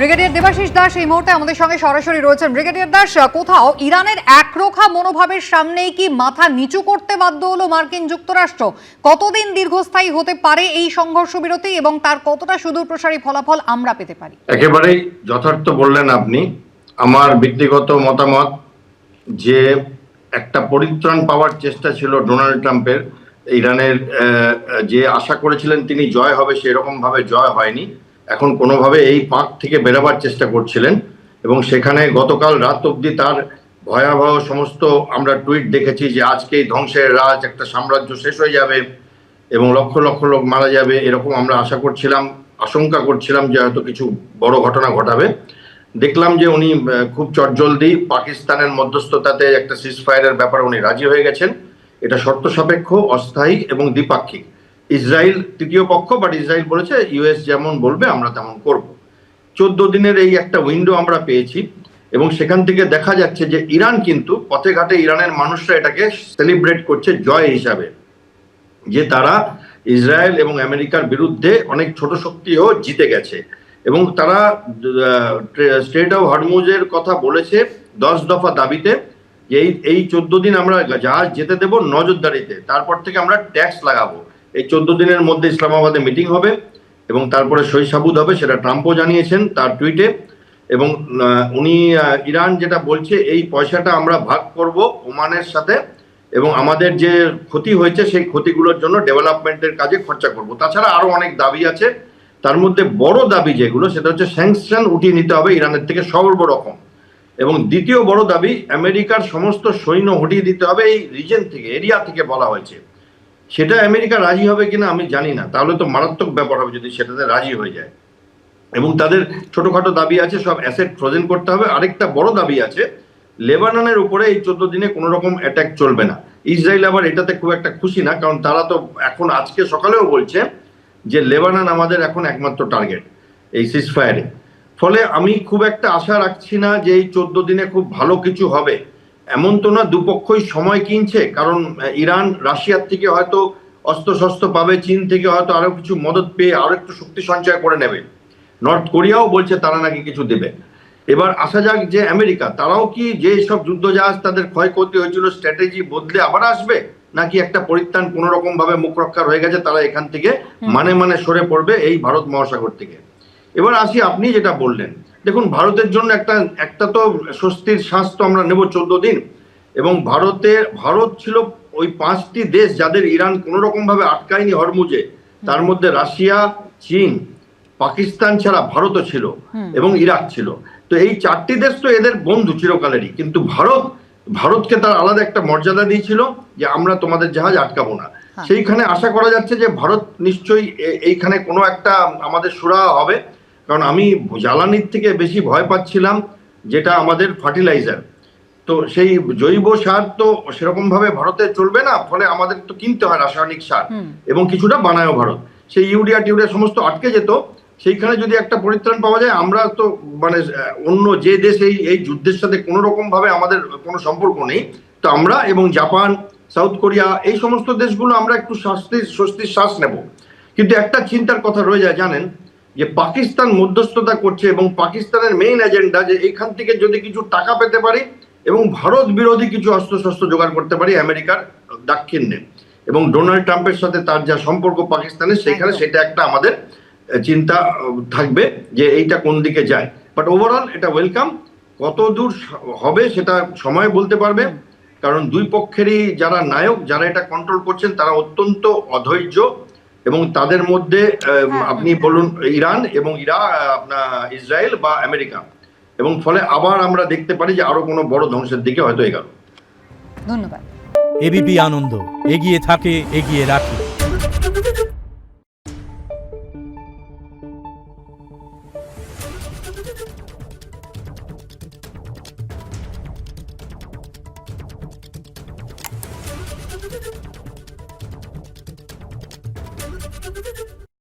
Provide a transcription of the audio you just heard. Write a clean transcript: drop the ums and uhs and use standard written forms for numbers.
Brigadier Debashis Das এই মুহূর্তে আমাদের সঙ্গে সরাসরি রয়েছেন। ব্রিগেডিয়ার দাস, কোথাও ইরানের একরোখা মনোভাবের সামনেই কি মাথা নিচু করতে বাধ্য হলো মার্কিন যুক্তরাষ্ট্র? কতদিন দীর্ঘস্থায়ী হতে পারে এই সংঘর্ষ বিরতি এবং তার কতটা সুদূর প্রসারী ফলাফল আমরা পেতে পারি? একেবারেই যথার্থ বললেন আপনি। আমার ব্যক্তিগত মতামত যে একটা পরিত্রাণ পাওয়ার চেষ্টা ছিল ডোনাল্ড ট্রাম্পের, ইরানের যে আশা করেছিলেন তিনি জয় হবে সেরকম ভাবে জয় হয়নি। এখন কোনোভাবে এই পাক থেকে বেরোবার চেষ্টা করছিলেন এবং সেখানে গতকাল রাত অবধি তার ভয়াবহ সমস্ত আমরা টুইট দেখেছি যে আজকেই ধ্বংসের রাজ, একটা সাম্রাজ্য শেষ হয়ে যাবে এবং লক্ষ লক্ষ লোক মারা যাবে, এরকম আমরা আশা করছিলাম, আশঙ্কা করছিলাম যে হয়তো কিছু বড় ঘটনা ঘটাবে। দেখলাম যে উনি খুব চটজলদি পাকিস্তানের মধ্যস্থতাতে একটা সিজফায়ারের ব্যাপারে উনি রাজি হয়ে গেছেন। এটা শর্ত সাপেক্ষ, অস্থায়ী এবং দ্বিপাক্ষিক। ইসরায়েল তৃতীয় পক্ষ, বাট ইসরায়েল বলেছে ইউএস যেমন বলবে আমরা তেমন করব। 14 দিনের এই একটা উইন্ডো আমরা পেয়েছি এবং সেখান থেকে দেখা যাচ্ছে যে ইরান কিন্তু পথে ঘাটে ইরানের মানুষরা এটাকে সেলিব্রেট করছে জয় হিসাবে, যে তারা ইসরায়েল এবং আমেরিকার বিরুদ্ধে অনেক ছোট শক্তিও জিতে গেছে এবং তারা স্ট্রেট অফ হরমুজের কথা বলেছে 10 দফা দাবিতে, যে এই 14 দিন আমরা জাহাজ যেতে দেব নজরদারিতে, তারপর থেকে আমরা ট্যাক্স লাগাবো। এই 14 দিনের মধ্যে ইসলামাবাদে মিটিং হবে এবং তারপরে সই সাবুত হবে, সেটা ট্রাম্পও জানিয়েছেন তার টুইটে। এবং উনি ইরান যেটা বলছে এই পয়সাটা আমরা ভাগ করব ওমানের সাথে এবং আমাদের যে ক্ষতি হয়েছে সেই ক্ষতিগুলোর জন্য ডেভেলপমেন্টের কাজে খরচা করব। তাছাড়া আরো অনেক দাবি আছে, তার মধ্যে বড় দাবি যেগুলো সেটা হচ্ছে স্যাংশন উঠিয়ে নিতে হবে ইরানের থেকে সর্বরকম। এবং দ্বিতীয় বড় দাবি আমেরিকার সমস্ত সৈন্য হটিয়ে দিতে হবে এই রিজন থেকে, এরিয়া থেকে বলা হয়েছে। সেটা আমেরিকা রাজি হবে কিনা আমি জানি না, তাহলে তো মারাত্মক ব্যাপার হবে যদি সেটাতে রাজি হয়ে যায়। এবং তাদের ছোটখাটো দাবি আছে, সব অ্যাসেট ফ্রোজেন করতে হবে। আরেকটা বড় দাবি আছে, লেবাননের উপরে এই 14 দিনে কোনো রকম অ্যাটাক চলবে না। ইসরায়েল আবার এটাতে খুব একটা খুশি না, কারণ তারা তো এখন আজকে সকালেও বলছে যে লেবানন আমাদের এখন একমাত্র টার্গেট এই সিজফায়ারে। ফলে আমি খুব একটা আশা রাখছি না যে এই 14 দিনে খুব ভালো কিছু হবে। এমন তো না দুপক্ষই সময় কিনছে, কারণ ইরান রাশিয়ার থেকে হয়তো অস্ত্রশস্ত্র পাবে, চীন থেকে হয়তো আরো কিছু মদত পেয়ে আরো একটু শক্তি সঞ্চয় করে নেবে। নর্থ কোরিয়াও বলছে তারা নাকি কিছু দেবে। এবার আসা যাক যে আমেরিকা, তারাও কি যে সব যুদ্ধজাহাজ তাদের ক্ষয়ক্ষতি হয়েছিল স্ট্র্যাটেজি বদলে আবার আসবে, নাকি একটা পরিত্রাণ কোনো রকম ভাবে মুখ রক্ষার হয়ে গেছে, তারা এখান থেকে মানে সরে পড়বে এই ভারত মহাসাগর থেকে। এবার আসি আপনি যেটা বললেন, দেখুন ভারতের জন্য একটা তো স্বস্তির শ্বাস তো আমরা নেব 14 দিন। এবং ভারত ছিল ওই 5টি দেশ যাদের ইরান কোনো রকম ভাবে আটকায়নি হরমুজে, তার মধ্যে রাশিয়া, চীন, পাকিস্তান ছাড়া ভারতও ছিল এবং ইরাক ছিল। তো এই 4টি দেশ তো এদের বন্ধু চিরকালেরই, কিন্তু ভারতকে তার আলাদা একটা মর্যাদা দিয়েছিল যে আমরা তোমাদের জাহাজ আটকাবো না। সেইখানে আশা করা যাচ্ছে যে ভারত নিশ্চয়ই এইখানে কোনো একটা আমাদের সুরাহা হবে, কারণ আমি জ্বালানির থেকে বেশি ভয় পাচ্ছিলাম যেটা আমাদের ফার্টিলাইজার। তো সেই জৈব সার তো সেরকম ভাবে ভারতে চলবে না, ফলে আমাদের তো কিনতে হয় রাসায়নিক সার এবং কিছুটা বানায়ও ভারত। সেই ইউরিয়া টিউরিয়া সমস্ত আটকে যেত। সেইখানে যদি একটা পরিত্রাণ পাওয়া যায়, আমরা তো মানে অন্য যে দেশ এই যুদ্ধের সাথে কোনো রকম ভাবে আমাদের কোনো সম্পর্ক নেই, তো আমরা এবং জাপান, সাউথ কোরিয়া এই সমস্ত দেশগুলো আমরা একটু স্বস্তির শ্বাস নেব। কিন্তু একটা চিন্তার কথা রয়ে যায় জানেন, যে পাকিস্তান মধ্যস্থতা করছে এবং পাকিস্তানের মেইন এজেন্ডা যে এখান থেকে যদি কিছু টাকা পেতে পারি এবং ভারত বিরোধী কিছু অস্ত্রশস্ত্র জোগাড় করতে পারি আমেরিকার দাক্ষিণ্যে, এবং ডোনাল্ড ট্রাম্পের সাথে তার যা সম্পর্ক পাকিস্তানের, সেখানে সেটা একটা আমাদের চিন্তা থাকবে যে এইটা কোন দিকে যায়। বাট ওভারঅল এটা ওয়েলকাম। কত দূর হবে সেটা সময় বলতে পারবে, কারণ দুই পক্ষেরই যারা নায়ক, যারা এটা কন্ট্রোল করছেন, তারা অত্যন্ত অধৈর্য এবং তাদের মধ্যে আপনি বলুন ইরান এবং ইসরায়েল বা আমেরিকা, এবং ফলে আবার আমরা দেখতে পারি যে আরো কোনো বড় ধ্বংসের দিকে হয়তো এগোলো। ধন্যবাদ। এবিপি আনন্দ, এগিয়ে থাকে, এগিয়ে রাখে।